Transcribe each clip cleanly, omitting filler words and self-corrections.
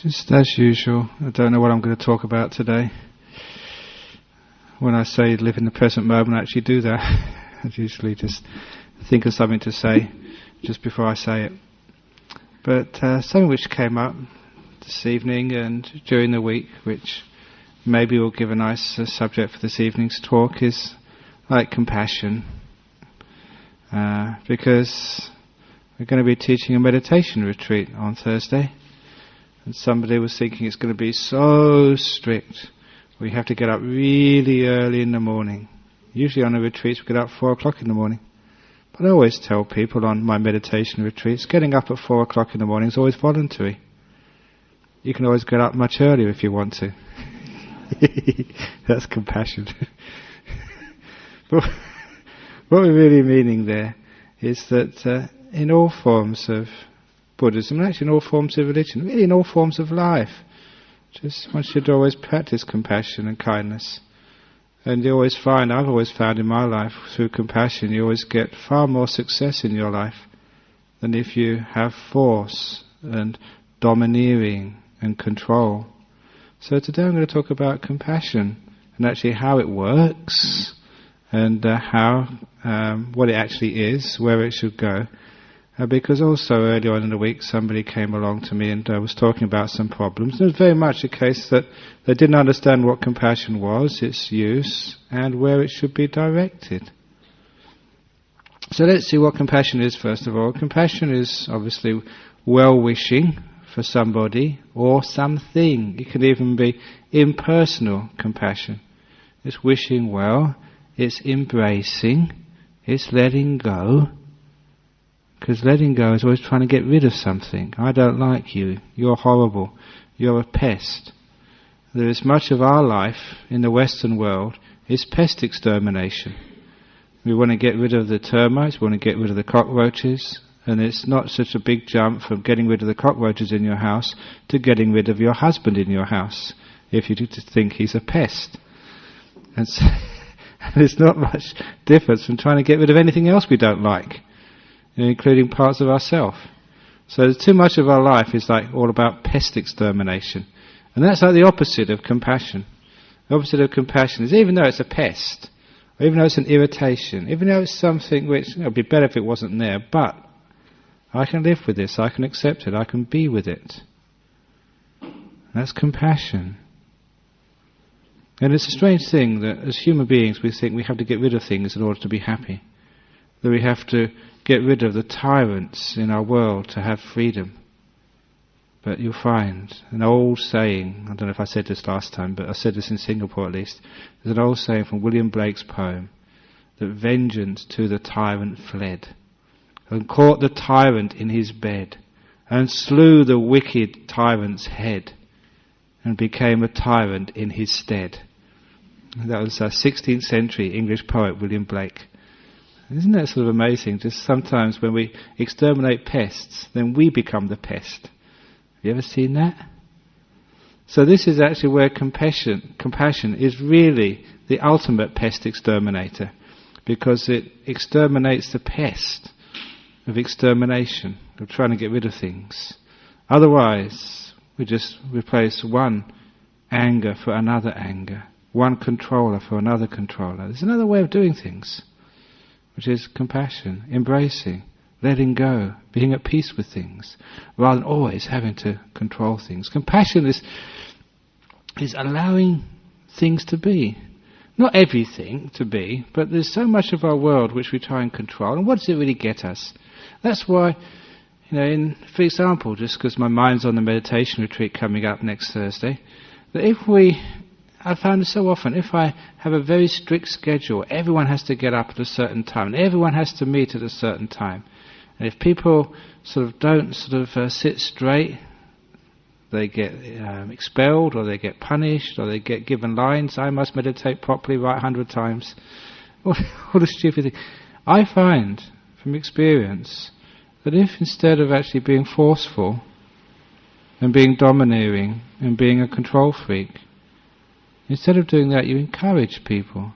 Just as usual, I don't know what I'm going to talk about today. When I say live in the present moment, I actually do that. I usually just think of something to say just before I say it. But something which came up this evening and during the week, which maybe will give a nice subject for this evening's talk, is like compassion. Because we're going to be teaching a meditation retreat on Thursday. And somebody was thinking it's going to be so strict. We have to get up really early in the morning. Usually on the retreats we get up 4 o'clock in the morning. But I always tell people on my meditation retreats, getting up at 4 o'clock in the morning is always voluntary. You can always get up much earlier if you want to. That's compassion. But what we're really meaning there is that in all forms of Buddhism, and actually in all forms of religion, really in all forms of life, just one should always practice compassion and kindness. And you always find, I've always found in my life, through compassion you always get far more success in your life than if you have force and domineering and control. So today I'm going to talk about compassion and actually how it works and what it actually is, where it should go. Because also earlier on in the week somebody came along to me and was talking about some problems. It was very much a case that they didn't understand what compassion was, its use, and where it should be directed. So let's see what compassion is first of all. Compassion is obviously well-wishing for somebody or something. It can even be impersonal compassion. It's wishing well, it's embracing, it's letting go. Because letting go is always trying to get rid of something. I don't like you, you're horrible, you're a pest. There is much of our life in the Western world is pest extermination. We want to get rid of the termites, we want to get rid of the cockroaches, and it's not such a big jump from getting rid of the cockroaches in your house to getting rid of your husband in your house, if you think he's a pest. And so, there's not much difference from trying to get rid of anything else we don't like, including parts of ourselves. So too much of our life is like all about pest extermination. And that's like the opposite of compassion. The opposite of compassion is even though it's a pest, or even though it's an irritation, even though it's something which it would be better if it wasn't there, but I can live with this, I can accept it, I can be with it. That's compassion. And it's a strange thing that as human beings we think we have to get rid of things in order to be happy. That we have to get rid of the tyrants in our world to have freedom. But you'll find an old saying, I don't know if I said this last time, but I said this in Singapore at least, there's an old saying from William Blake's poem, that vengeance to the tyrant fled, and caught the tyrant in his bed, and slew the wicked tyrant's head, and became a tyrant in his stead. That was a 16th century English poet, William Blake. Isn't that sort of amazing? Just sometimes when we exterminate pests, then we become the pest. Have you ever seen that? So this is actually where compassion is really the ultimate pest exterminator, because it exterminates the pest of extermination, of trying to get rid of things. Otherwise, we just replace one anger for another anger, one controller for another controller. There's another way of doing things, which is compassion, embracing, letting go, being at peace with things, rather than always having to control things. Compassion is allowing things to be. Not everything to be, but there's so much of our world which we try and control, and what does it really get us? That's why, for example, just because my mind's on the meditation retreat coming up next Thursday, that I found it so often, if I have a very strict schedule, everyone has to get up at a certain time, and everyone has to meet at a certain time. And if people don't sit straight, they get expelled, or they get punished, or they get given lines, I must meditate properly, write 100 times. All the stupid thing. I find, from experience, that if instead of actually being forceful, and being domineering, and being a control freak, instead of doing that, you encourage people.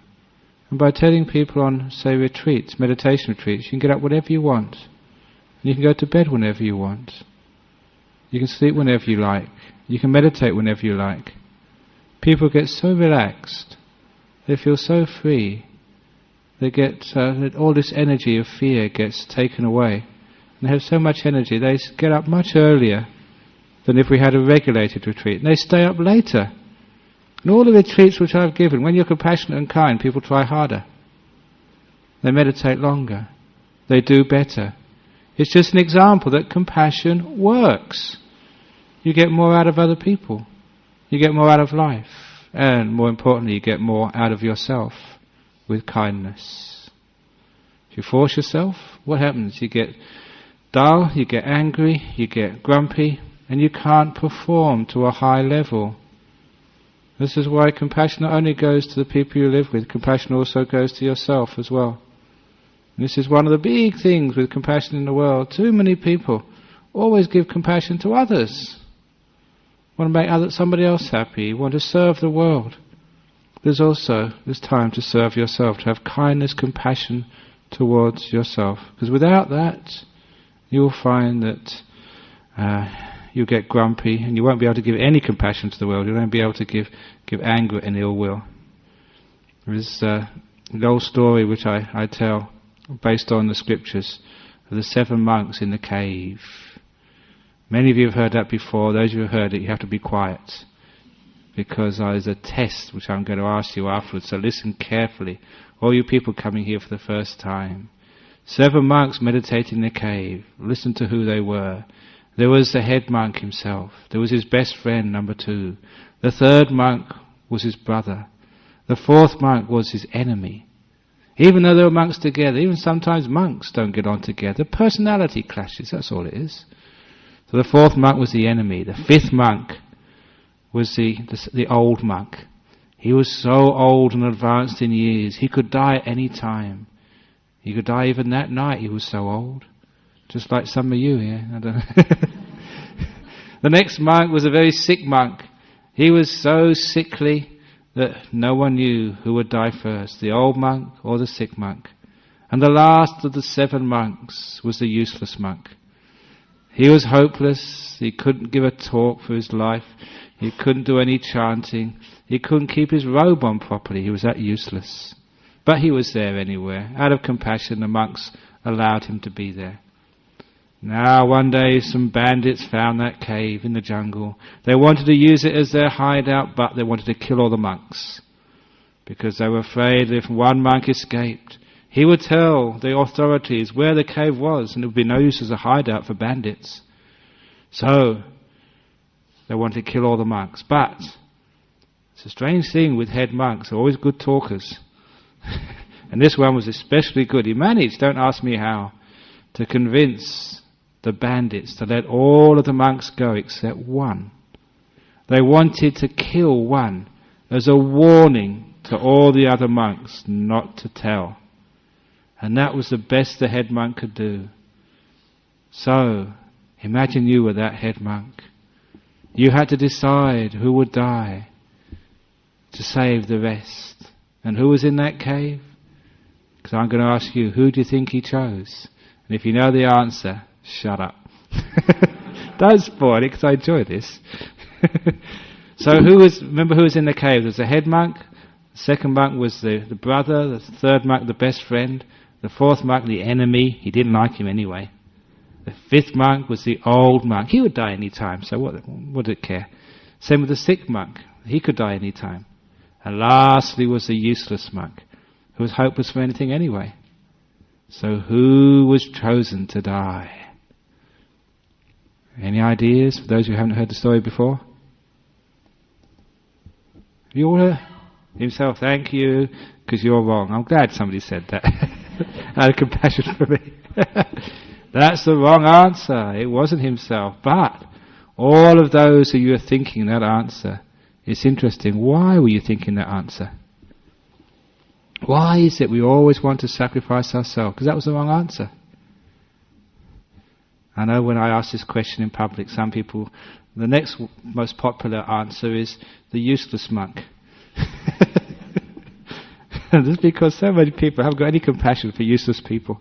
And by telling people on, say, retreats, meditation retreats, you can get up whenever you want. And you can go to bed whenever you want. You can sleep whenever you like. You can meditate whenever you like. People get so relaxed. They feel so free. They get all this energy of fear gets taken away. And they have so much energy. They get up much earlier than if we had a regulated retreat. And they stay up later. And all the retreats which I've given, when you're compassionate and kind, people try harder. They meditate longer. They do better. It's just an example that compassion works. You get more out of other people. You get more out of life. And more importantly, you get more out of yourself with kindness. If you force yourself, what happens? You get dull, you get angry, you get grumpy, and you can't perform to a high level. This is why compassion not only goes to the people you live with, compassion also goes to yourself as well. And this is one of the big things with compassion in the world. Too many people always give compassion to others. Want to make somebody else happy, want to serve the world. There's time to serve yourself, to have kindness, compassion towards yourself. Because without that, you'll find that you'll get grumpy and you won't be able to give any compassion to the world. You won't be able to give anger and ill will. There's an old story which I tell, based on the scriptures, of the 7 monks in the cave. Many of you have heard that before. Those of you who have heard it, you have to be quiet, because there's a test which I'm going to ask you afterwards, so listen carefully. All you people coming here for the first time. 7 monks meditating in the cave. Listen to who they were. There was the head monk himself. There was his best friend, number 2. The 3rd monk was his brother. The 4th monk was his enemy. Even though they were monks together, even sometimes monks don't get on together. Personality clashes, that's all it is. So the 4th monk was the enemy. The 5th monk was the old monk. He was so old and advanced in years, he could die at any time. He could die even that night, he was so old. Just like some of you here. I don't know. The next monk was a very sick monk. He was so sickly that no one knew who would die first, the old monk or the sick monk. And the last of the 7 monks was the useless monk. He was hopeless. He couldn't give a talk for his life. He couldn't do any chanting. He couldn't keep his robe on properly. He was that useless. But he was there anyway. Out of compassion, the monks allowed him to be there. Now, one day, some bandits found that cave in the jungle. They wanted to use it as their hideout, but they wanted to kill all the monks, because they were afraid if one monk escaped, he would tell the authorities where the cave was, and it would be no use as a hideout for bandits. So, they wanted to kill all the monks. But it's a strange thing with head monks, they're always good talkers. And this one was especially good. He managed, don't ask me how, to convince the bandits to let all of the monks go except one. They wanted to kill one as a warning to all the other monks not to tell. And that was the best the head monk could do. So, imagine you were that head monk. You had to decide who would die to save the rest. And who was in that cave? Because I'm going to ask you, who do you think he chose? And if you know the answer, shut up. Don't spoil it, because I enjoy this. So remember who was in the cave? There was the head monk, the 2nd monk was the brother, the 3rd monk the best friend, the 4th monk the enemy, he didn't like him anyway. The 5th monk was the old monk, he would die any time, so what did it care? Same with the sick monk, he could die any time. And lastly was the useless monk, who was hopeless for anything anyway. So who was chosen to die? Any ideas for those who haven't heard the story before? Have you all heard? Himself, thank you, because you're wrong. I'm glad somebody said that. Out of compassion for me. That's the wrong answer. It wasn't himself. But all of those who you are thinking that answer, it's interesting. Why were you thinking that answer? Why is it we always want to sacrifice ourselves? Because that was the wrong answer. I know when I ask this question in public, some people, the next most popular answer is the useless monk. Just because so many people haven't got any compassion for useless people.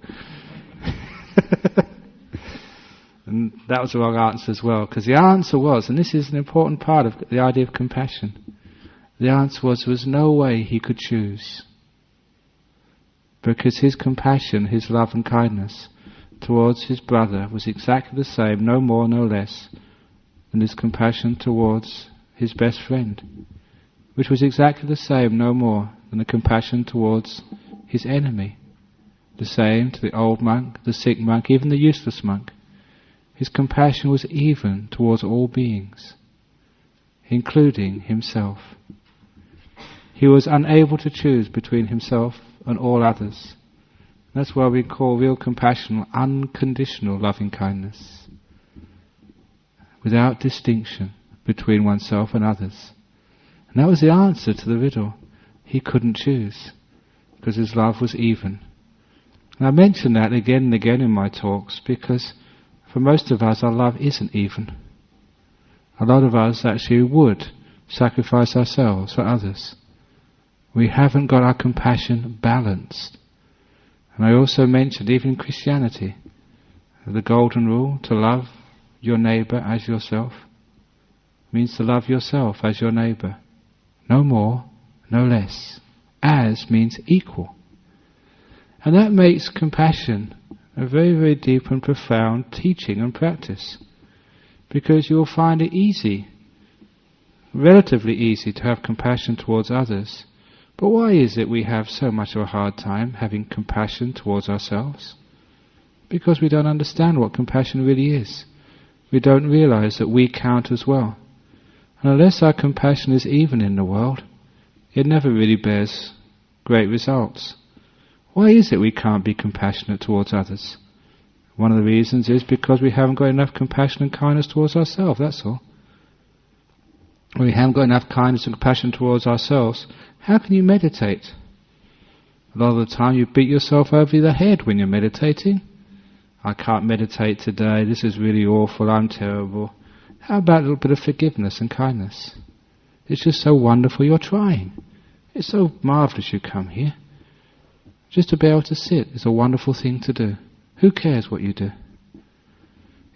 And that was the wrong answer as well, because the answer was, and this is an important part of the idea of compassion, the answer was there was no way he could choose. Because his compassion, his love and kindness towards his brother was exactly the same, no more, no less, than his compassion towards his best friend, which was exactly the same, no more, than the compassion towards his enemy. The same to the old monk, the sick monk, even the useless monk. His compassion was even towards all beings, including himself. He was unable to choose between himself and all others. That's why we call real compassion unconditional loving kindness, without distinction between oneself and others. And that was the answer to the riddle. He couldn't choose, because his love was even. And I mention that again and again in my talks, because for most of us our love isn't even. A lot of us actually would sacrifice ourselves for others. We haven't got our compassion balanced. And I also mentioned, even in Christianity, the golden rule, to love your neighbour as yourself, means to love yourself as your neighbour. No more, no less. As means equal. And that makes compassion a very, very deep and profound teaching and practice. Because you will find it easy, relatively easy, to have compassion towards others. But why is it we have so much of a hard time having compassion towards ourselves? Because we don't understand what compassion really is. We don't realize that we count as well. And unless our compassion is even in the world, it never really bears great results. Why is it we can't be compassionate towards others? One of the reasons is because we haven't got enough compassion and kindness towards ourselves, that's all. When we haven't got enough kindness and compassion towards ourselves, how can you meditate? A lot of the time you beat yourself over the head when you're meditating. I can't meditate today, this is really awful, I'm terrible. How about a little bit of forgiveness and kindness? It's just so wonderful you're trying. It's so marvellous you come here. Just to be able to sit is a wonderful thing to do. Who cares what you do?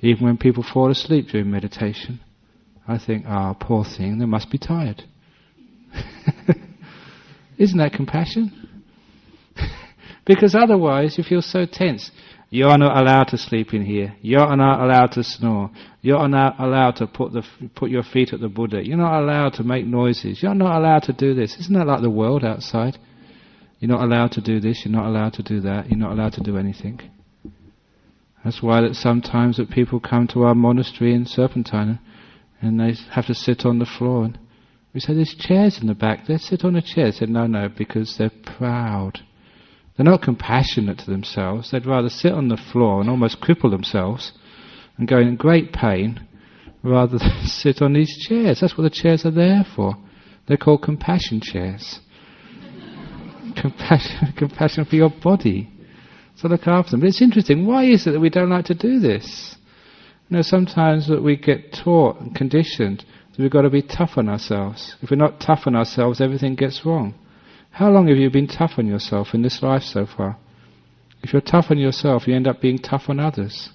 Even when people fall asleep during meditation, I think, poor thing, they must be tired. Isn't that compassion? Because otherwise you feel so tense. You're not allowed to sleep in here. You're not allowed to snore. You're not allowed to put your feet at the Buddha. You're not allowed to make noises. You're not allowed to do this. Isn't that like the world outside? You're not allowed to do this. You're not allowed to do that. You're not allowed to do anything. That's why that sometimes that people come to our monastery in Serpentine and they have to sit on the floor. And we say, there's chairs in the back. They sit on a chair. They said, no, because they're proud. They're not compassionate to themselves. They'd rather sit on the floor and almost cripple themselves and go in great pain rather than sit on these chairs. That's what the chairs are there for. They're called compassion chairs. Compassion for your body. So look after them. But it's interesting. Why is it that we don't like to do this? Sometimes that we get taught and conditioned that we've got to be tough on ourselves. If we're not tough on ourselves, everything gets wrong. How long have you been tough on yourself in this life so far? If you're tough on yourself, you end up being tough on others.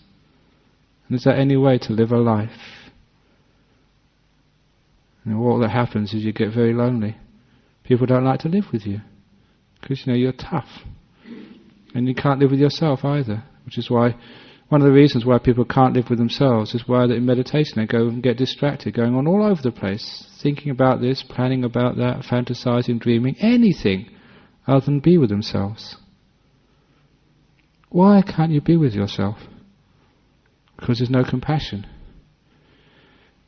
And is there any way to live a life? All that happens is you get very lonely. People don't like to live with you. Because, you're tough. And you can't live with yourself either. Which is why, one of the reasons why people can't live with themselves is why that in meditation they go and get distracted, going on all over the place, thinking about this, planning about that, fantasizing, dreaming, anything other than be with themselves. Why can't you be with yourself? Because there's no compassion.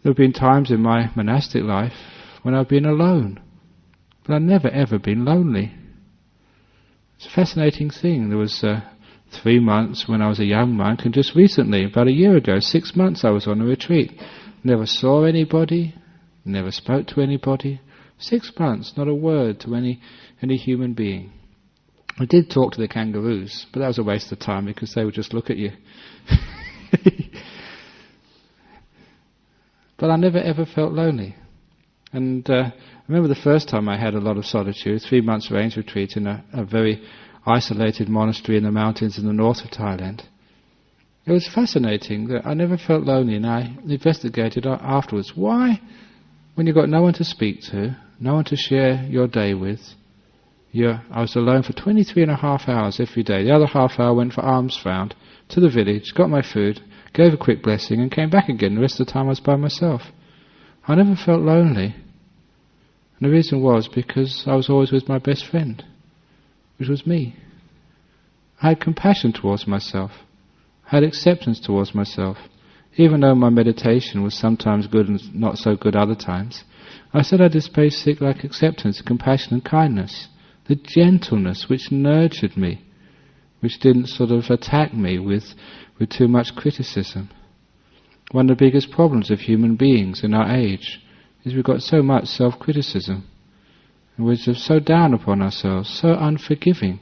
There have been times in my monastic life when I've been alone, but I've never ever been lonely. It's a fascinating thing. There was 3 months when I was a young monk, and just recently, about a year ago, 6 months I was on a retreat. Never saw anybody, never spoke to anybody. 6 months, not a word to any human being. I did talk to the kangaroos, but that was a waste of time because they would just look at you. But I never ever felt lonely. And I remember the first time I had a lot of solitude, 3 months range retreat in a very isolated monastery in the mountains in the north of Thailand. it was fascinating that I never felt lonely, and I investigated afterwards. Why, when you've got no one to speak to, no one to share your day with, I was alone for 23.5 hours every day. The other half hour went for alms round to the village, got my food, gave a quick blessing and came back again. The rest of the time I was by myself. I never felt lonely. And the reason was because I was always with my best friend, which was me. I had compassion towards myself. I had acceptance towards myself. Even though my meditation was sometimes good and not so good other times, I still had this basic acceptance, compassion and kindness. The gentleness which nurtured me, which didn't sort of attack me with too much criticism. One of the biggest problems of human beings in our age is we've got so much self-criticism. And we're just so down upon ourselves, so unforgiving.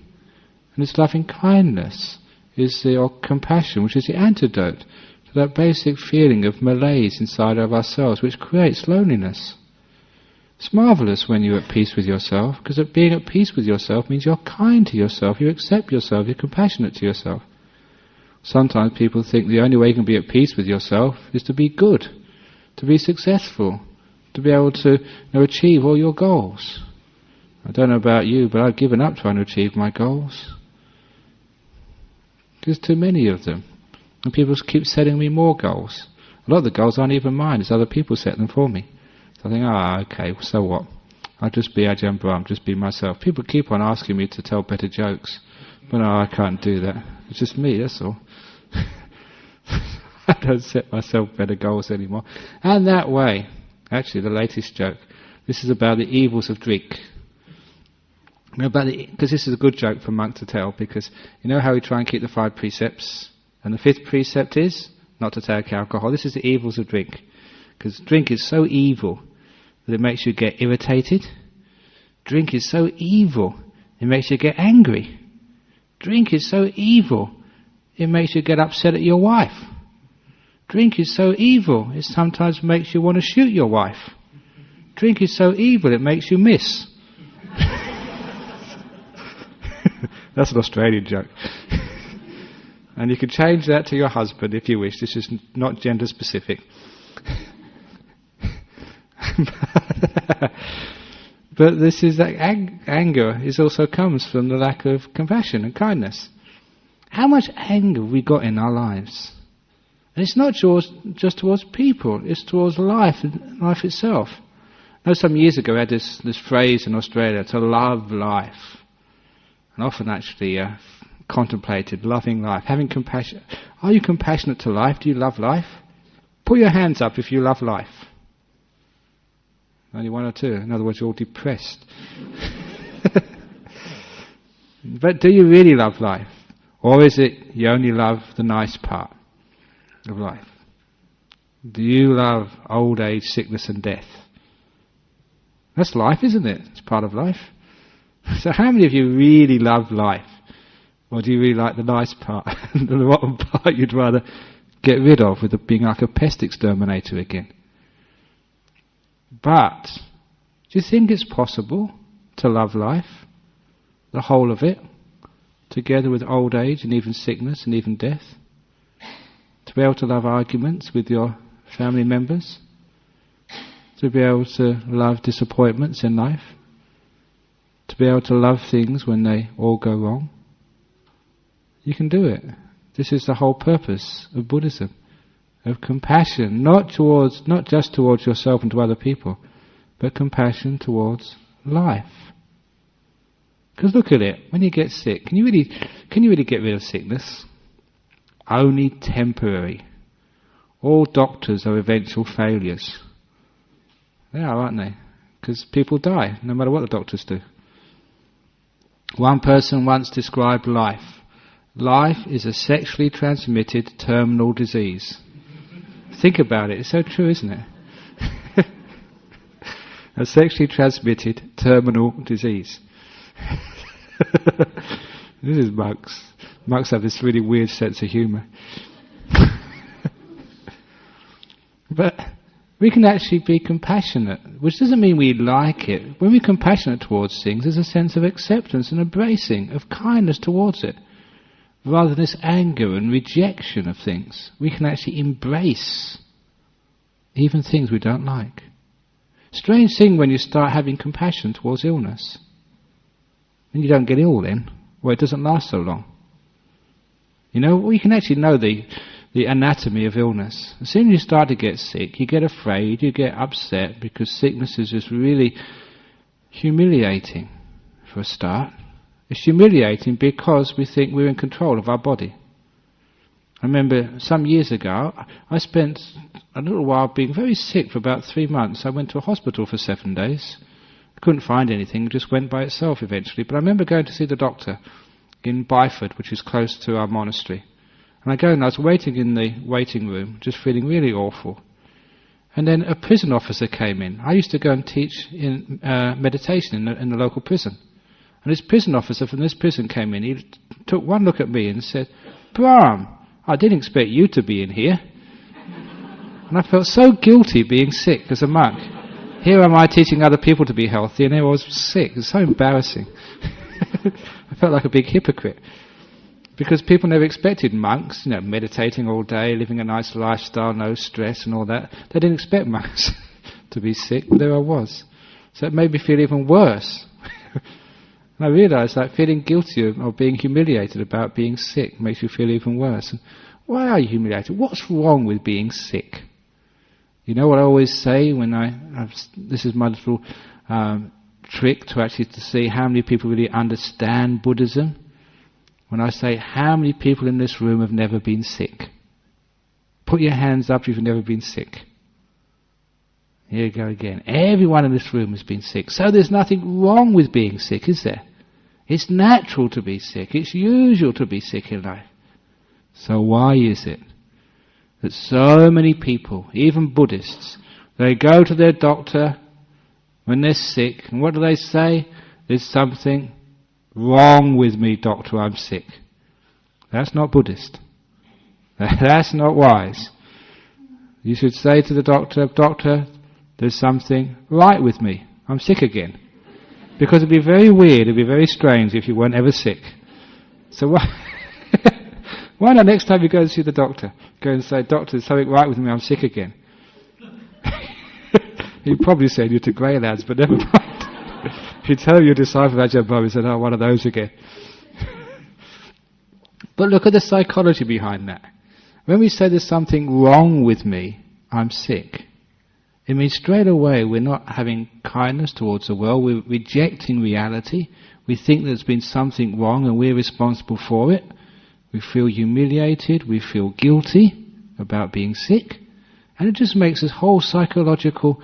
And this loving kindness is or compassion, which is the antidote to that basic feeling of malaise inside of ourselves, which creates loneliness. It's marvellous when you're at peace with yourself, because being at peace with yourself means you're kind to yourself, you accept yourself, you're compassionate to yourself. Sometimes people think the only way you can be at peace with yourself is to be good, to be successful, to be able to achieve all your goals. I don't know about you, but I've given up trying to achieve my goals. There's too many of them. And people keep setting me more goals. A lot of the goals aren't even mine, it's other people set them for me. So I think, okay, so what? I'll just be Ajahn Brahm, just be myself. People keep on asking me to tell better jokes. But no, I can't do that. It's just me, that's all. I don't set myself better goals anymore. And that way, actually the latest joke, this is about the evils of drink. Because this is a good joke for a monk to tell, because you know how we try and keep the 5 precepts? And the 5th precept is not to take alcohol. This is the evils of drink. Because drink is so evil that it makes you get irritated. Drink is so evil, it makes you get angry. Drink is so evil, it makes you get upset at your wife. Drink is so evil, it sometimes makes you want to shoot your wife. Drink is so evil, it makes you miss. That's an Australian joke. And you can change that to your husband if you wish. This is not gender specific. But this is that anger also comes from the lack of compassion and kindness. How much anger have we got in our lives? And it's not just towards people, it's towards life itself. I know some years ago I had this phrase in Australia, to love life. And often actually contemplated loving life, having compassion. Are you compassionate to life? Do you love life? Put your hands up if you love life. Only 1 or 2. In other words, you're all depressed. But do you really love life? Or is it you only love the nice part of life? Do you love old age, sickness and death? That's life, isn't it? It's part of life. So how many of you really love life? Or do you really like the nice part? And the rotten part you'd rather get rid of, with being like a pest exterminator again? But, do you think it's possible to love life, the whole of it, together with old age and even sickness and even death? To be able to love arguments with your family members? To be able to love disappointments in life? To be able to love things when they all go wrong? You can do it. This is the whole purpose of Buddhism. Of compassion, not just towards yourself and to other people, but compassion towards life. Because look at it, when you get sick, can you really get rid of sickness? Only temporary. All doctors are eventual failures. They are, aren't they? Because people die, no matter what the doctors do. One person once described life. Life is a sexually transmitted terminal disease. Think about it, it's so true, isn't it? A sexually transmitted terminal disease. This is monks. Monks have this really weird sense of humour. But we can actually be compassionate, which doesn't mean we like it. When we're compassionate towards things, there's a sense of acceptance and embracing, of kindness towards it. rather than this anger and rejection of things, we can actually embrace even things we don't like. Strange thing when you start having compassion towards illness. And you don't get ill then. Well, it doesn't last so long. You know, we can actually know the anatomy of illness. As soon as you start to get sick, you get afraid, you get upset, because sickness is just really humiliating for a start. It's humiliating because we think we're in control of our body. I remember some years ago, I spent a little while being very sick for about 3 months. I went to a hospital for 7 days. Couldn't find anything, it just went by itself eventually. But I remember going to see the doctor in Byford, which is close to our monastery. And I go and I was waiting in the waiting room, just feeling really awful. And then a prison officer came in. I used to go and teach in meditation in the local prison. And this prison officer from this prison came in. He took one look at me and said, "Brahm, I didn't expect you to be in here." And I felt so guilty being sick as a monk. Here am I teaching other people to be healthy, and here I was sick. It was so embarrassing. I felt like a big hypocrite. Because people never expected monks, meditating all day, living a nice lifestyle, no stress and all that. They didn't expect monks to be sick, but there I was. So it made me feel even worse. And I realised that feeling guilty or being humiliated about being sick makes you feel even worse. And why are you humiliated? What's wrong with being sick? You know what I always say when this is my little trick to see how many people really understand Buddhism. When I say, how many people in this room have never been sick? Put your hands up if you've never been sick. Here you go again. Everyone in this room has been sick. So there's nothing wrong with being sick, is there? It's natural to be sick. It's usual to be sick in life. So why is it that so many people, even Buddhists, they go to their doctor when they're sick, and what do they say? There's something wrong with me, doctor, I'm sick. That's not Buddhist. That's not wise. You should say to the doctor, "Doctor, there's something right with me. I'm sick again." Because it'd be very weird, it'd be very strange if you weren't ever sick. So why not next time you go and see the doctor, go and say, "Doctor, there's something right with me, I'm sick again." He'd probably say you're to grey lads, but never mind. If you tell your disciple Ajahn Brahm, he said, "Oh, one of those again." But look at the psychology behind that. When we say there's something wrong with me, I'm sick, it means straight away we're not having kindness towards the world, we're rejecting reality, we think there's been something wrong and we're responsible for it, we feel humiliated, we feel guilty about being sick, and it just makes this whole psychological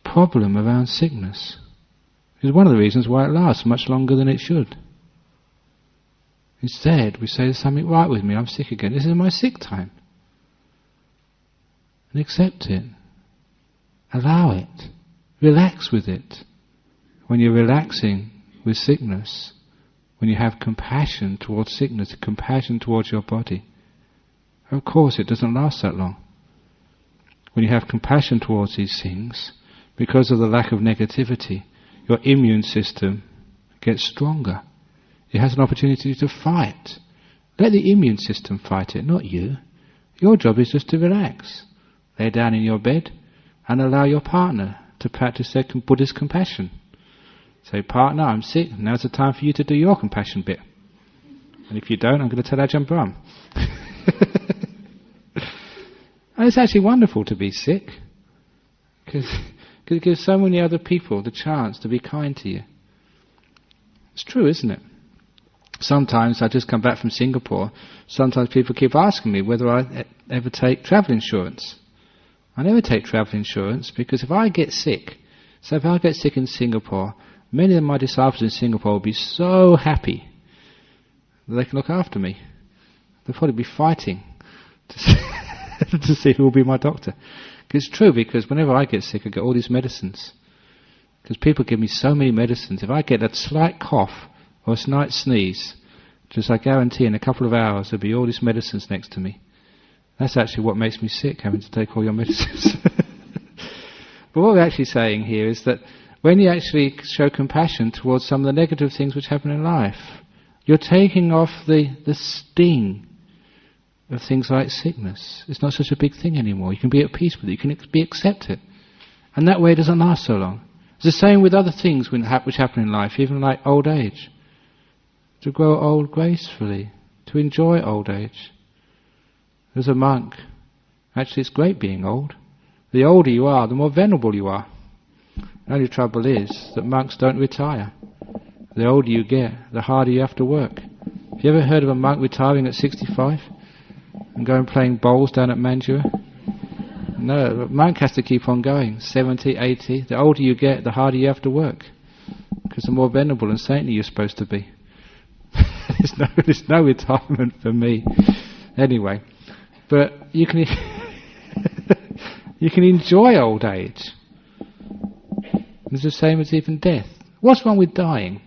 problem around sickness. It's one of the reasons why it lasts much longer than it should. Instead, we say, "There's something right with me, I'm sick again. This is my sick time." And accept it. Allow it. Relax with it. When you're relaxing with sickness, when you have compassion towards sickness, compassion towards your body, of course it doesn't last that long. When you have compassion towards these things, because of the lack of negativity, your immune system gets stronger. It has an opportunity to fight. Let the immune system fight it, not you. Your job is just to relax. Lay down in your bed and allow your partner to practice their Buddhist compassion. Say, "Partner, I'm sick. Now's the time for you to do your compassion bit. And if you don't, I'm going to tell Ajahn Brahm." And it's actually wonderful to be sick. Because it gives so many other people the chance to be kind to you. It's true, isn't it? Sometimes I just come back from Singapore. Sometimes people keep asking me whether I ever take travel insurance. I never take travel insurance because if I get sick, so if I get sick in Singapore, many of my disciples in Singapore will be so happy that they can look after me. They'll probably be fighting to see who will be my doctor. It's true, because whenever I get sick I get all these medicines. Because people give me so many medicines. If I get a slight cough or a slight sneeze, just I guarantee in a couple of hours there'll be all these medicines next to me. That's actually what makes me sick, having to take all your medicines. But what we're actually saying here is that when you actually show compassion towards some of the negative things which happen in life, You're taking off the sting of things like sickness. It's not such a big thing anymore. You can be at peace with it. You can accept it. And that way it doesn't last so long. It's the same with other things which happen in life, even like old age. To grow old gracefully, to enjoy old age. As a monk, actually it's great being old. The older you are, the more venerable you are. The only trouble is that monks don't retire. The older you get, the harder you have to work. Have you ever heard of a monk retiring at 65 and going playing bowls down at Mantua? No, a monk has to keep on going, 70, 80. The older you get, the harder you have to work, because the more venerable and saintly you're supposed to be. There's no retirement for me. Anyway, but you can you can enjoy old age. It's the same as even death. What's wrong with dying?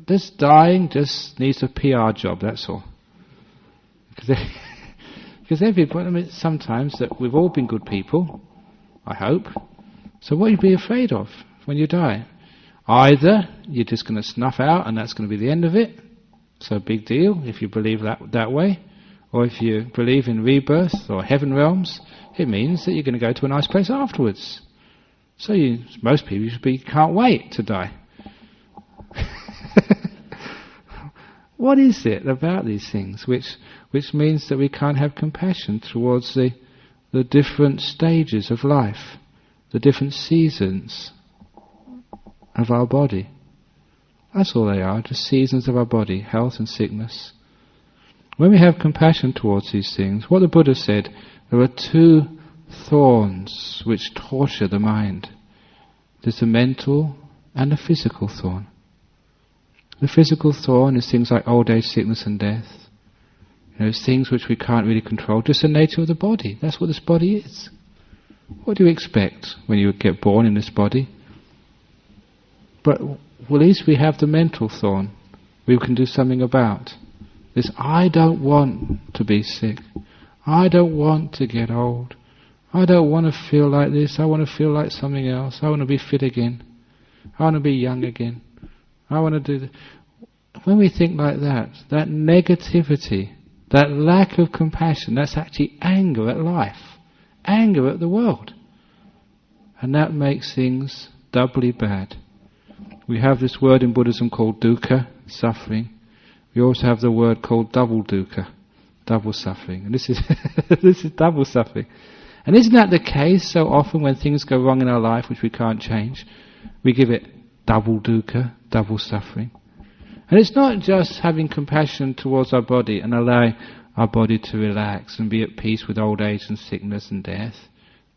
This dying just needs a PR job, that's all. Because everybody, I mean, sometimes that we've all been good people, I hope. So what are you be afraid of when you die? Either you're just going to snuff out and that's going to be the end of it, so big deal if you believe that way. Or if you believe in rebirth or heaven realms, it means that you're going to go to a nice place afterwards. So most people can't wait to die. What is it about these things which means that we can't have compassion towards the different stages of life, the different seasons of our body? That's all they are, just seasons of our body, health and sickness. When we have compassion towards these things, what the Buddha said, there are two thorns which torture the mind. There's the mental and the physical thorn. The physical thorn is things like old age, sickness and death. It's things which we can't really control, just the nature of the body. That's what this body is. What do you expect when you get born in this body? But at least we have the mental thorn we can do something about. This, I don't want to be sick. I don't want to get old. I don't want to feel like this. I want to feel like something else. I want to be fit again. I want to be young again. I want to do this. When we think like that negativity, that lack of compassion, that's actually anger at life, anger at the world. And that makes things doubly bad. We have this word in Buddhism called dukkha, suffering. We also have the word called double dukkha, double suffering. And this is this is double suffering. And isn't that the case so often when things go wrong in our life which we can't change? We give it double dukkha, double suffering. And it's not just having compassion towards our body and allowing our body to relax and be at peace with old age and sickness and death.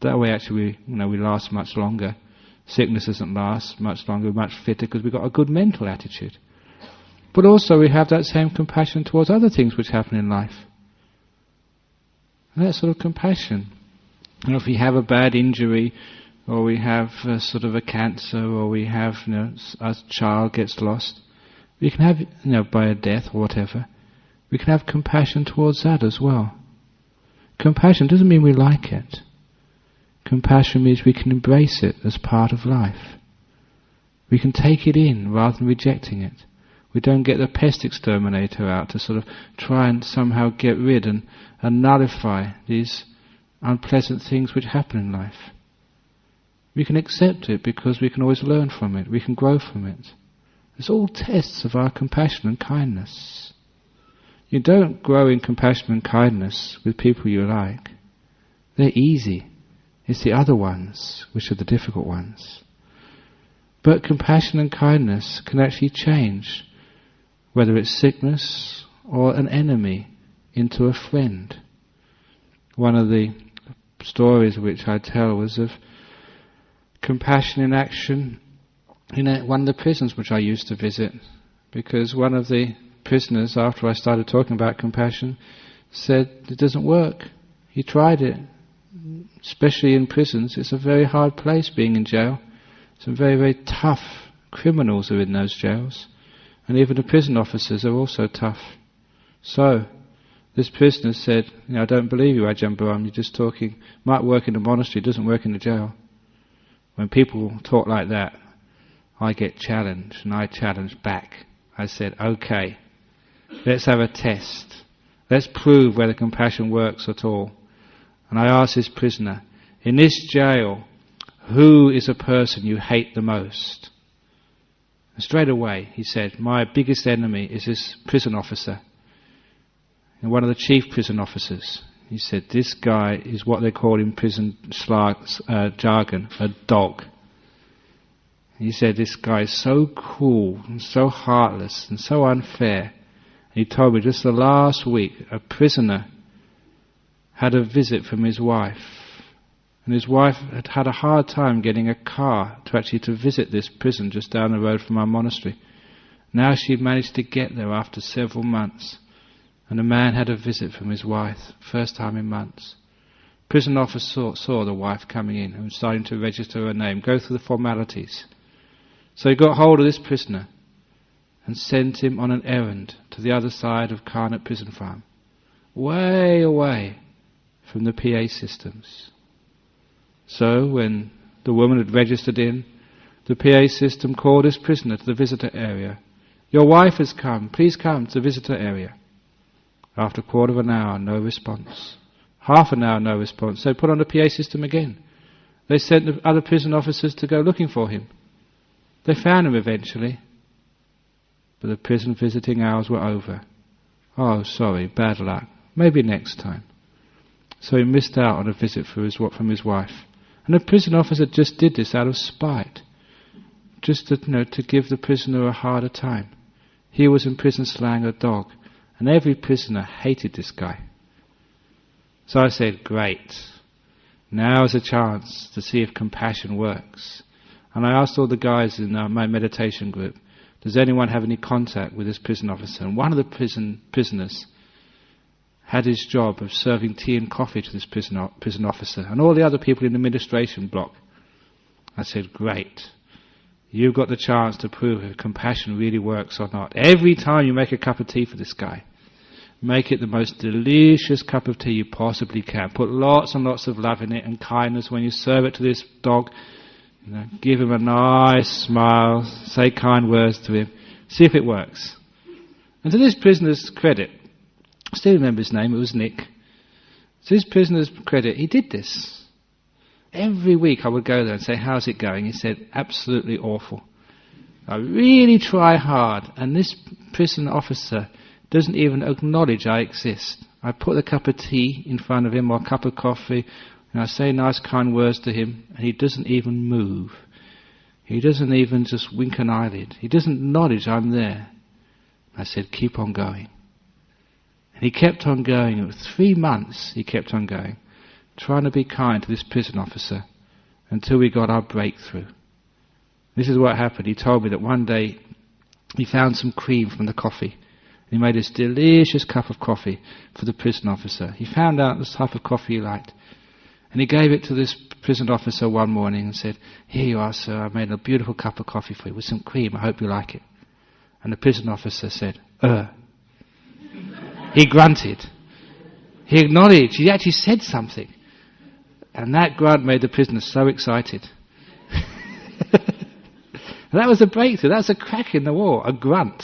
That way actually we last much longer. Sickness doesn't last much longer, we're much fitter because we've got a good mental attitude. But also we have that same compassion towards other things which happen in life. And that sort of compassion. And if we have a bad injury, or we have sort of a cancer, or we have, a child gets lost, we can have, by a death or whatever, we can have compassion towards that as well. Compassion doesn't mean we like it. Compassion means we can embrace it as part of life. We can take it in rather than rejecting it. We don't get the pest exterminator out to sort of try and somehow get rid and nullify these unpleasant things which happen in life. We can accept it because we can always learn from it. We can grow from it. It's all tests of our compassion and kindness. You don't grow in compassion and kindness with people you like. They're easy. It's the other ones which are the difficult ones. But compassion and kindness can actually change, whether it's sickness or an enemy, into a friend. One of the stories which I tell was of compassion in action in one of the prisons which I used to visit, because one of the prisoners, after I started talking about compassion, said it doesn't work. He tried it. Especially in prisons, it's a very hard place being in jail. Some very, very tough criminals are in those jails, and even the prison officers are also tough. So this prisoner said, I don't believe you, Ajahn Brahm, you're just talking, might work in the monastery, doesn't work in the jail. When people talk like that, I get challenged, and I challenge back. I said, okay, let's have a test. Let's prove whether compassion works at all. And I asked this prisoner, in this jail, who is a person you hate the most? And straight away he said, my biggest enemy is this prison officer, and one of the chief prison officers. He said, this guy is what they call in prison jargon, a dog. He said, this guy is so cruel and so heartless and so unfair. And he told me just the last week a prisoner had a visit from his wife. And his wife had had a hard time getting a car to visit this prison just down the road from our monastery. Now she managed to get there after several months. And the man had a visit from his wife, first time in months. Prison officer saw the wife coming in and was starting to register her name, go through the formalities. So he got hold of this prisoner and sent him on an errand to the other side of Karnat Prison Farm, way away from the PA systems. So when the woman had registered in, the PA system called this prisoner to the visitor area. Your wife has come, please come to the visitor area. After a quarter of an hour, no response. Half an hour, no response. So they put on the PA system again. They sent the other prison officers to go looking for him. They found him eventually, but the prison visiting hours were over. Oh, sorry, bad luck. Maybe next time. So he missed out on a visit from his wife. And the prison officer just did this out of spite, just to give the prisoner a harder time. He was in prison slang a dog. And every prisoner hated this guy. So I said, great. Now is a chance to see if compassion works. And I asked all the guys in my meditation group, does anyone have any contact with this prison officer? And one of the prisoners had his job of serving tea and coffee to this prison officer and all the other people in the administration block. I said, great. You've got the chance to prove if compassion really works or not. Every time you make a cup of tea for this guy, make it the most delicious cup of tea you possibly can. Put lots and lots of love in it and kindness when you serve it to this dog. Give him a nice smile, say kind words to him, see if it works. And to this prisoner's credit, I still remember his name, it was Nick. To this prisoner's credit, he did this. Every week I would go there and say, how's it going? He said, absolutely awful. I really try hard, and this prison officer doesn't even acknowledge I exist. I put a cup of tea in front of him or a cup of coffee, and I say nice kind words to him, and he doesn't even move. He doesn't even just wink an eyelid. He doesn't acknowledge I'm there. I said, keep on going. And he kept on going. It was 3 months he kept on going, trying to be kind to this prison officer until we got our breakthrough. This is what happened. He told me that one day he found some cream from the coffee. And he made this delicious cup of coffee for the prison officer. He found out the type of coffee he liked. And he gave it to this prison officer one morning and said, here you are, sir, I made a beautiful cup of coffee for you with some cream. I hope you like it. And the prison officer said, He grunted. He acknowledged. He actually said something. And that grunt made the prisoner so excited. And that was a breakthrough. That was a crack in the wall, a grunt.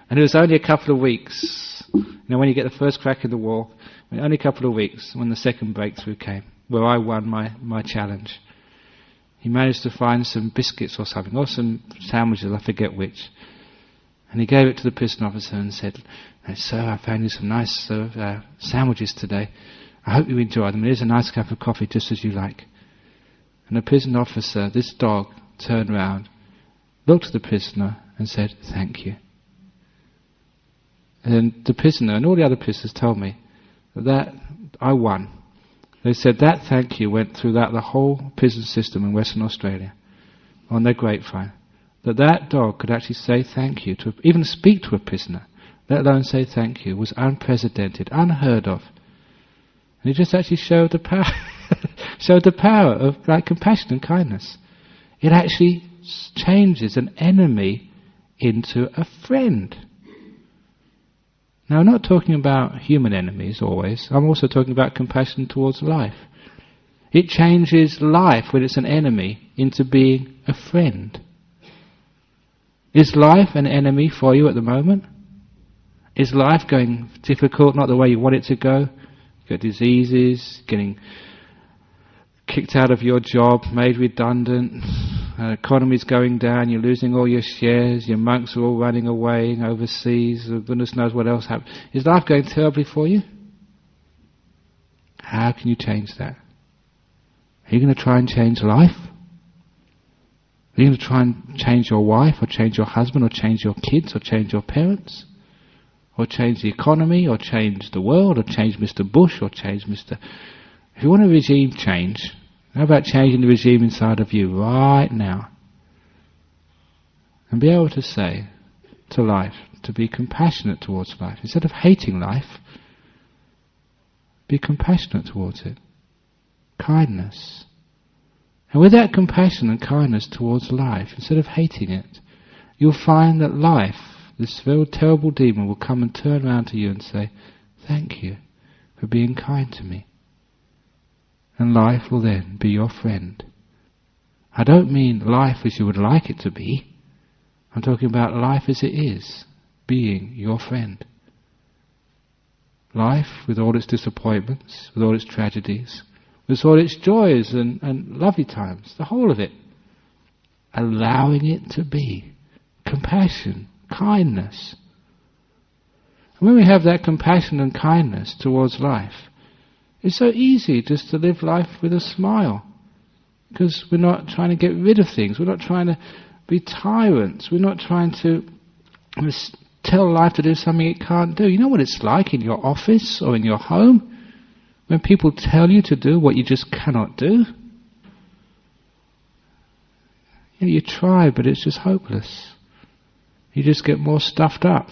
And it was only a couple of weeks. When you get the first crack in the wall, only a couple of weeks when the second breakthrough came, where I won my challenge. He managed to find some biscuits or something, or some sandwiches, I forget which. And he gave it to the prison officer and said, sir, I found you some nice sandwiches today. I hope you enjoy them. Here's a nice cup of coffee, just as you like. And the prison officer, this dog, turned round, looked at the prisoner and said, thank you. And the prisoner and all the other prisoners told me that I won. They said that thank you went through the whole prison system in Western Australia on their grapevine. That dog could actually say thank you, to even speak to a prisoner, let alone say thank you, was unprecedented, unheard of. And it just actually showed the power of compassion and kindness. It actually changes an enemy into a friend. Now, I'm not talking about human enemies always. I'm also talking about compassion towards life. It changes life when it's an enemy into being a friend. Is life an enemy for you at the moment? Is life going difficult, not the way you want it to go? You've got diseases, getting kicked out of your job, made redundant, economy's going down, you're losing all your shares, your monks are all running away overseas, goodness knows what else happened. Is life going terribly for you? How can you change that? Are you going to try and change life? Are you going to try and change your wife, or change your husband, or change your kids, or change your parents? Or change the economy, or change the world, or change Mr. Bush, or change Mr... If you want a regime change, how about changing the regime inside of you right now? And be able to say to life, to be compassionate towards life. Instead of hating life, be compassionate towards it. Kindness. And with that compassion and kindness towards life, instead of hating it, you'll find that life, this very terrible demon, will come and turn around to you and say, thank you for being kind to me. And life will then be your friend. I don't mean life as you would like it to be. I'm talking about life as it is, being your friend. Life with all its disappointments, with all its tragedies, with all its joys and lovely times, the whole of it. Allowing it to be. Compassion, kindness. And when we have that compassion and kindness towards life, it's so easy just to live life with a smile, because we're not trying to get rid of things. We're not trying to be tyrants. We're not trying to tell life to do something it can't do. You know what it's like in your office or in your home when people tell you to do what you just cannot do? You try, but it's just hopeless. You just get more stuffed up.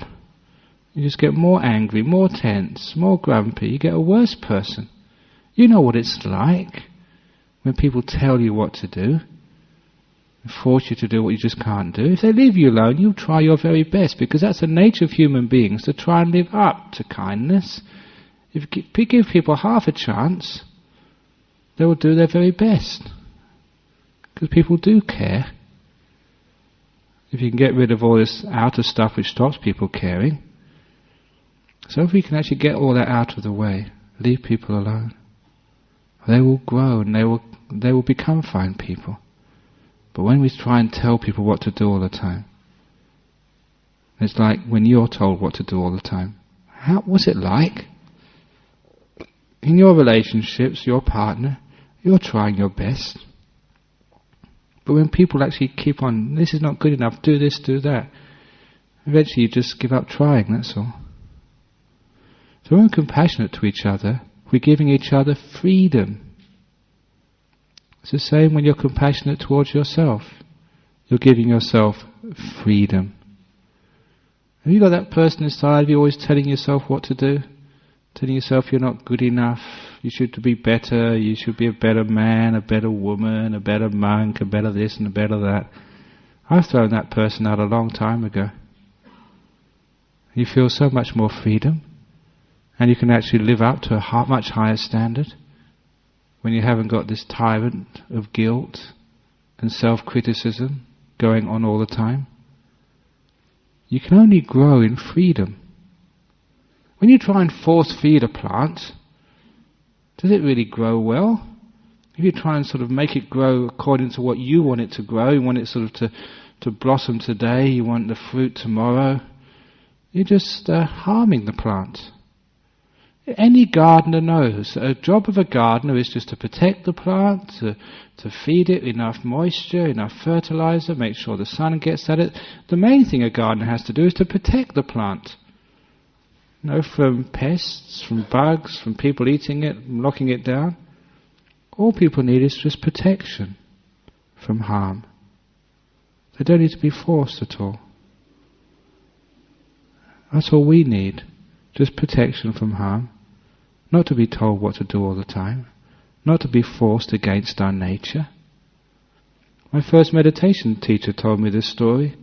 You just get more angry, more tense, more grumpy. You get a worse person. You know what it's like when people tell you what to do and force you to do what you just can't do. If they leave you alone, you'll try your very best, because that's the nature of human beings, to try and live up to kindness. If you give people half a chance, they will do their very best, because people do care. If you can get rid of all this outer stuff which stops people caring. So if we can actually get all that out of the way, leave people alone, they will grow and they will become fine people. But when we try and tell people what to do all the time, it's like when you're told what to do all the time. What's it like? In your relationships, your partner, you're trying your best. But when people actually keep on, this is not good enough, do this, do that, eventually you just give up trying, that's all. So when we're compassionate to each other, we're giving each other freedom. It's the same when you're compassionate towards yourself. You're giving yourself freedom. Have you got that person inside of you always telling yourself what to do? Telling yourself you're not good enough, you should be better, you should be a better man, a better woman, a better monk, a better this and a better that. I've thrown that person out a long time ago. You feel so much more freedom. And you can actually live up to a much higher standard when you haven't got this tyrant of guilt and self-criticism going on all the time. You can only grow in freedom. When you try and force feed a plant, does it really grow well? If you try and sort of make it grow according to what you want it to grow, you want it sort of to blossom today, you want the fruit tomorrow, you're just harming the plant. Any gardener knows that a job of a gardener is just to protect the plant, to feed it enough moisture, enough fertilizer, make sure the sun gets at it. The main thing a gardener has to do is to protect the plant. From pests, from bugs, from people eating it, knocking it down. All people need is just protection from harm. They don't need to be forced at all. That's all we need, just protection from harm. Not to be told what to do all the time, not to be forced against our nature. My first meditation teacher told me this story.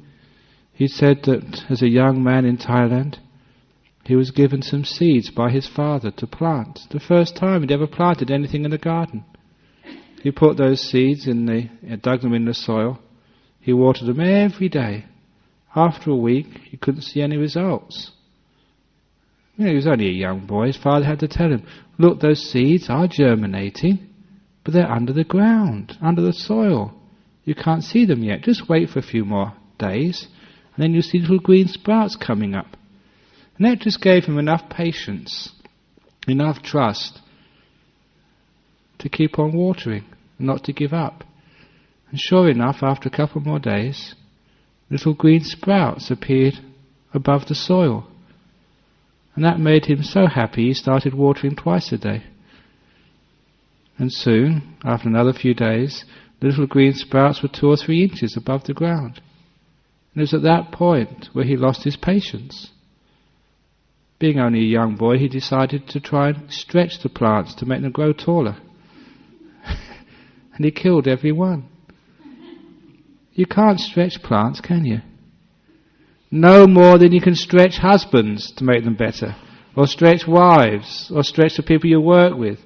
He said that as a young man in Thailand, he was given some seeds by his father to plant. The first time he'd ever planted anything in the garden. He put those seeds dug them in the soil. He watered them every day. after a week, he couldn't see any results. He was only a young boy. His father had to tell him, look, those seeds are germinating, but they're under the ground, under the soil. You can't see them yet. Just wait for a few more days, and then you'll see little green sprouts coming up. And that just gave him enough patience, enough trust to keep on watering, not to give up. And sure enough, after a couple more days, little green sprouts appeared above the soil. And that made him so happy he started watering twice a day. And soon, after another few days, the little green sprouts were 2 or 3 inches above the ground. And it was at that point where he lost his patience. Being only a young boy, he decided to try and stretch the plants to make them grow taller. And he killed every one. You can't stretch plants, can you? No more than you can stretch husbands to make them better, or stretch wives, or stretch the people you work with.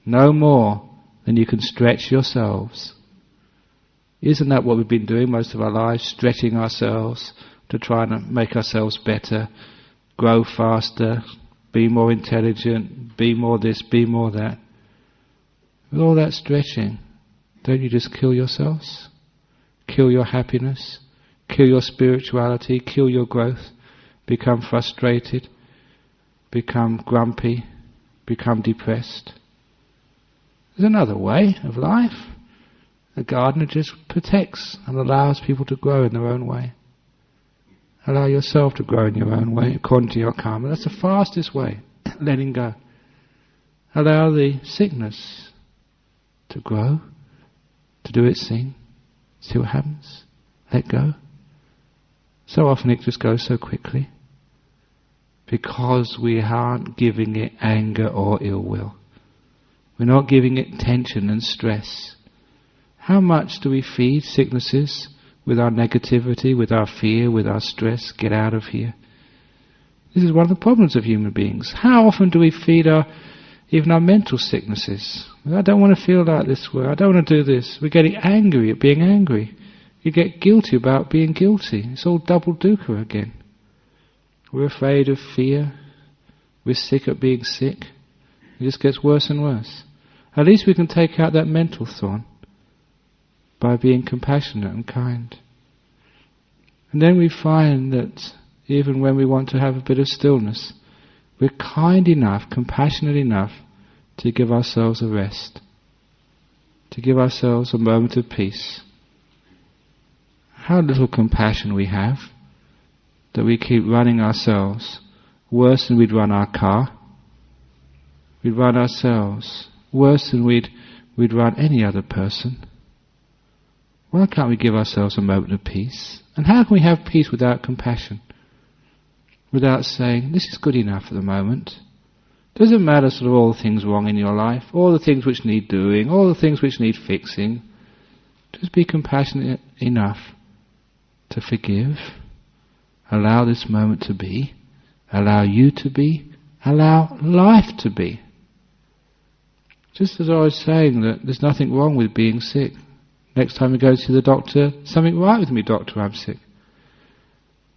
No more than you can stretch yourselves. Isn't that what we've been doing most of our lives? Stretching ourselves to try and make ourselves better, grow faster, be more intelligent, be more this, be more that. With all that stretching, don't you just kill yourselves? Kill your happiness? Kill your spirituality, kill your growth, become frustrated, become grumpy, become depressed. There's another way of life. The gardener just protects and allows people to grow in their own way. Allow yourself to grow in your own way, according to your karma. That's the fastest way, letting go. Allow the sickness to grow, to do its thing, see what happens, let go. So often it just goes so quickly because we aren't giving it anger or ill will. We're not giving it tension and stress. How much do we feed sicknesses with our negativity, with our fear, with our stress? Get out of here. This is one of the problems of human beings. How often do we feed even our mental sicknesses? I don't want to feel like this way. I don't want to do this. We're getting angry at being angry. You get guilty about being guilty. It's all double dukkha again. We're afraid of fear. We're sick at being sick. It just gets worse and worse. At least we can take out that mental thorn by being compassionate and kind. And then we find that even when we want to have a bit of stillness, we're kind enough, compassionate enough to give ourselves a rest, to give ourselves a moment of peace. How little compassion we have that we keep running ourselves worse than we'd run our car. We'd run ourselves worse than we'd run any other person. Why can't we give ourselves a moment of peace? And how can we have peace without compassion? Without saying, this is good enough at the moment. Doesn't matter sort of all the things wrong in your life, all the things which need doing, all the things which need fixing. Just be compassionate enough to forgive. Allow this moment to be. Allow you to be. Allow life to be. Just as I was saying that there's nothing wrong with being sick. Next time you go to the doctor, something right with me, doctor, I'm sick.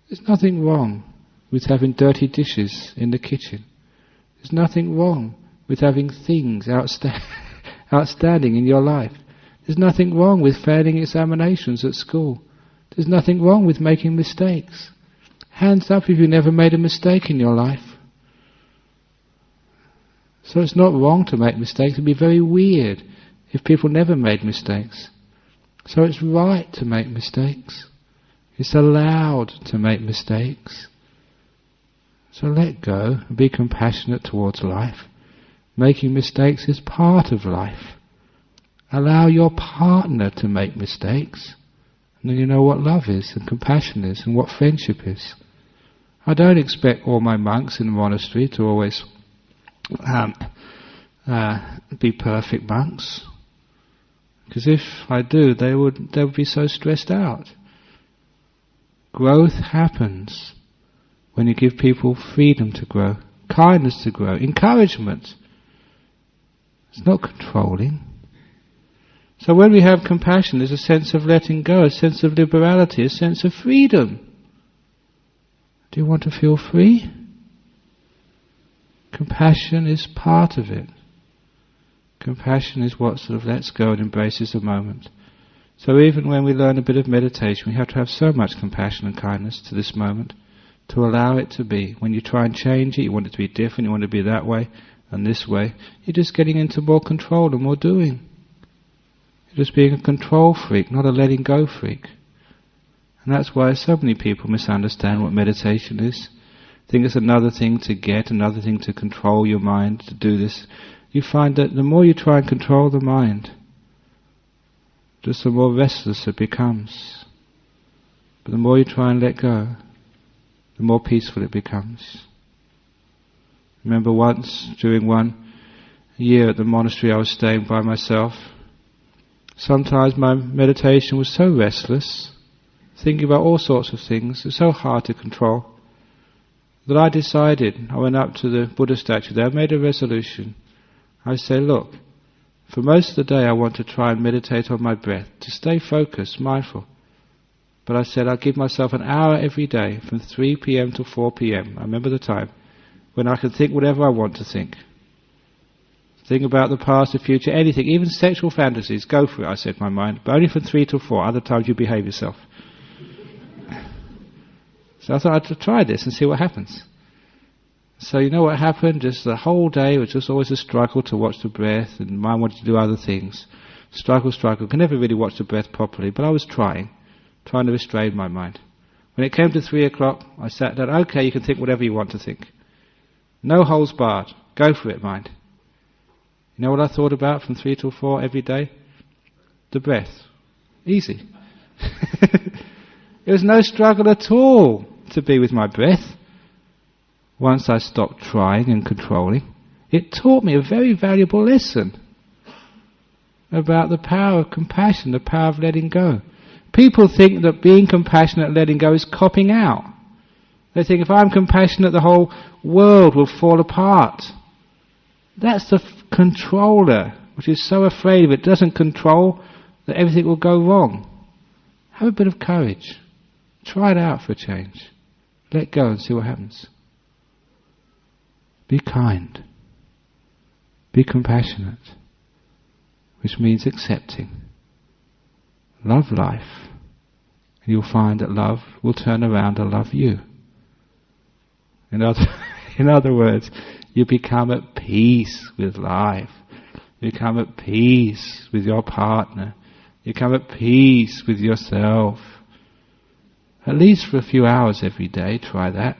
There's nothing wrong with having dirty dishes in the kitchen. There's nothing wrong with having things outstanding in your life. There's nothing wrong with failing examinations at school. There's nothing wrong with making mistakes. Hands up if you never made a mistake in your life. So it's not wrong to make mistakes. It would be very weird if people never made mistakes. So it's right to make mistakes. It's allowed to make mistakes. So let go and be compassionate towards life. Making mistakes is part of life. Allow your partner to make mistakes. And then you know what love is and compassion is and what friendship is. I don't expect all my monks in the monastery to always be perfect monks. Because if I do, they would be so stressed out. Growth happens when you give people freedom to grow, kindness to grow, encouragement. It's not controlling. So when we have compassion, there's a sense of letting go, a sense of liberality, a sense of freedom. Do you want to feel free? Compassion is part of it. Compassion is what sort of lets go and embraces the moment. So even when we learn a bit of meditation, we have to have so much compassion and kindness to this moment to allow it to be. When you try and change it, you want it to be different, you want it to be that way and this way, you're just getting into more control and more doing. You're just being a control freak, not a letting go freak. And that's why so many people misunderstand what meditation is. Think it's another thing to get, another thing to control your mind, to do this. You find that the more you try and control the mind, just the more restless it becomes. But the more you try and let go, the more peaceful it becomes. Remember once, during 1 year at the monastery I was staying by myself, sometimes my meditation was so restless, thinking about all sorts of things, it was so hard to control, that I decided, I went up to the Buddha statue there, I made a resolution. I say, look, for most of the day I want to try and meditate on my breath, to stay focused, mindful. But I said I'll give myself an hour every day, from 3 p.m. to 4 p.m, I remember the time, when I can think whatever I want to think. Think about the past, the future, anything, even sexual fantasies, go for it, I said in my mind, but only from 3 to 4, other times you behave yourself. So I thought I'd try this and see what happens. So you know what happened? Just the whole day was just always a struggle to watch the breath, and mind wanted to do other things. Struggle. Could never really watch the breath properly, but I was trying to restrain my mind. When it came to 3 o'clock, I sat down, okay, you can think whatever you want to think. No holds barred. Go for it, mind. You know what I thought about from 3 till 4 every day? The breath. Easy. There was no struggle at all to be with my breath. Once I stopped trying and controlling, it taught me a very valuable lesson about the power of compassion, the power of letting go. People think that being compassionate and letting go is copping out. They think if I'm compassionate, the whole world will fall apart. That's the controller, which is so afraid if it doesn't control, that everything will go wrong. Have a bit of courage. Try it out for a change. Let go and see what happens. Be kind. Be compassionate, which means accepting. Love life, and you'll find that love will turn around and love you. In other words, you become at peace with life. You become at peace with your partner. You become at peace with yourself. At least for a few hours every day, try that.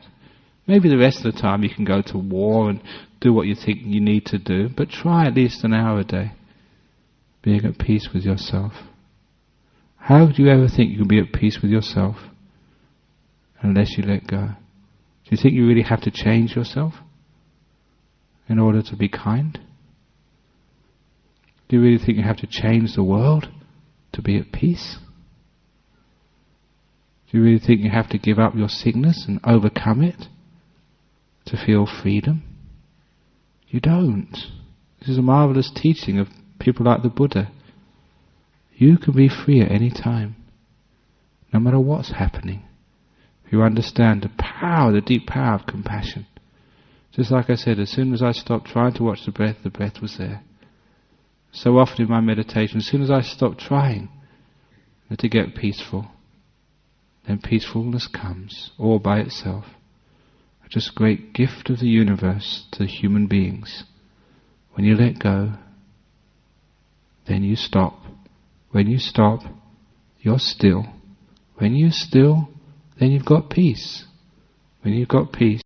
Maybe the rest of the time you can go to war and do what you think you need to do, but try at least an hour a day, being at peace with yourself. How do you ever think you can be at peace with yourself unless you let go? Do you think you really have to change yourself in order to be kind? Do you really think you have to change the world to be at peace? Do you really think you have to give up your sickness and overcome it to feel freedom? You don't. This is a marvelous teaching of people like the Buddha. You can be free at any time, no matter what's happening. If you understand the power, the deep power of compassion. Just like I said, as soon as I stopped trying to watch the breath was there. So often in my meditation, as soon as I stopped trying to get peaceful, then peacefulness comes all by itself. Just a great gift of the universe to human beings. When you let go, then you stop. When you stop, you're still. When you're still, then you've got peace. When you've got peace,